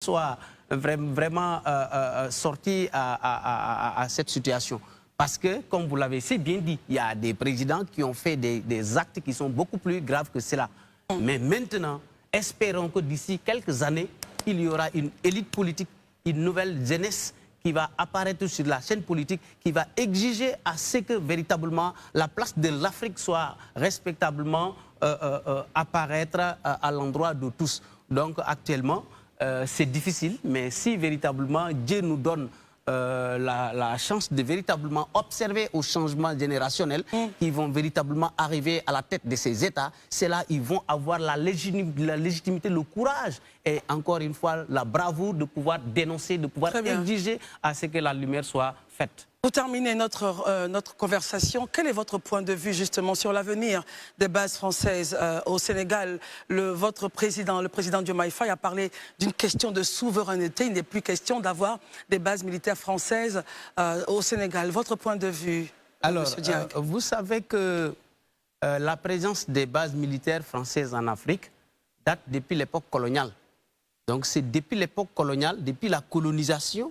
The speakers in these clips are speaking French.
soit vraiment sorti à cette situation. Parce que, comme vous l'avez si bien dit, il y a des présidents qui ont fait des actes qui sont beaucoup plus graves que cela. Mais maintenant, espérons que d'ici quelques années, il y aura une élite politique, une nouvelle jeunesse qui va apparaître sur la scène politique, qui va exiger à ce que véritablement la place de l'Afrique soit respectablement apparaître à l'endroit de tous. Donc actuellement, c'est difficile, mais si véritablement Dieu nous donne la chance de véritablement observer aux changements générationnels qui vont véritablement arriver à la tête de ces États, c'est là ils vont avoir la légitimité, le courage et encore une fois la bravoure de pouvoir dénoncer, de pouvoir exiger à ce que la lumière soit faite. Pour terminer notre conversation, quel est votre point de vue justement sur l'avenir des bases françaises au Sénégal? Votre président, le président Diomaye Faye, a parlé d'une question de souveraineté. Il n'est plus question d'avoir des bases militaires françaises au Sénégal. Votre point de vue, alors, Monsieur Diack? Vous savez que la présence des bases militaires françaises en Afrique date depuis l'époque coloniale. Donc c'est depuis l'époque coloniale, depuis la colonisation,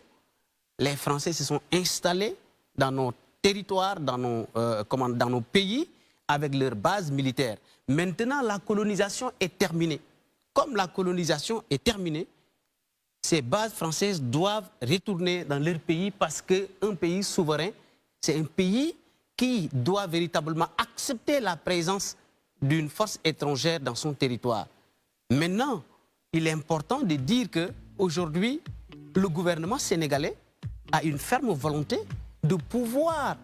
les Français se sont installés dans nos territoires, dans nos pays, avec leurs bases militaires. Maintenant, la colonisation est terminée. Comme la colonisation est terminée, ces bases françaises doivent retourner dans leur pays parce qu'un pays souverain, c'est un pays qui doit véritablement accepter la présence d'une force étrangère dans son territoire. Maintenant, il est important de dire qu'aujourd'hui, le gouvernement sénégalais a une ferme volonté de pouvoir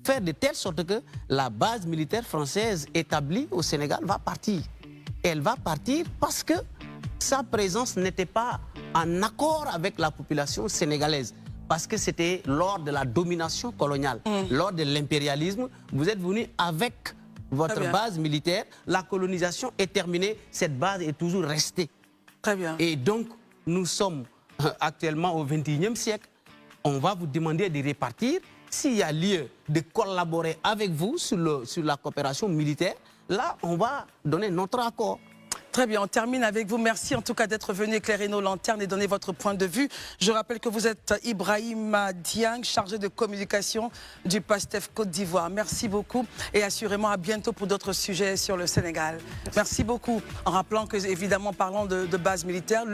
faire de telle sorte que la base militaire française établie au Sénégal va partir. Elle va partir parce que sa présence n'était pas en accord avec la population sénégalaise. Parce que c'était lors de la domination coloniale, lors de l'impérialisme, vous êtes venu avec votre base militaire, la colonisation est terminée, cette base est toujours restée. Très bien. Et donc, nous sommes actuellement au XXIe siècle. On va vous demander de répartir. S'il y a lieu de collaborer avec vous sur la coopération militaire, là, on va donner notre accord. Très bien, on termine avec vous. Merci en tout cas d'être venu éclairer nos lanternes et donner votre point de vue. Je rappelle que vous êtes Ibrahima Dieng, chargé de communication du PASTEF Côte d'Ivoire. Merci beaucoup et assurément à bientôt pour d'autres sujets sur le Sénégal. Merci beaucoup. En rappelant que, évidemment, parlant de base militaire,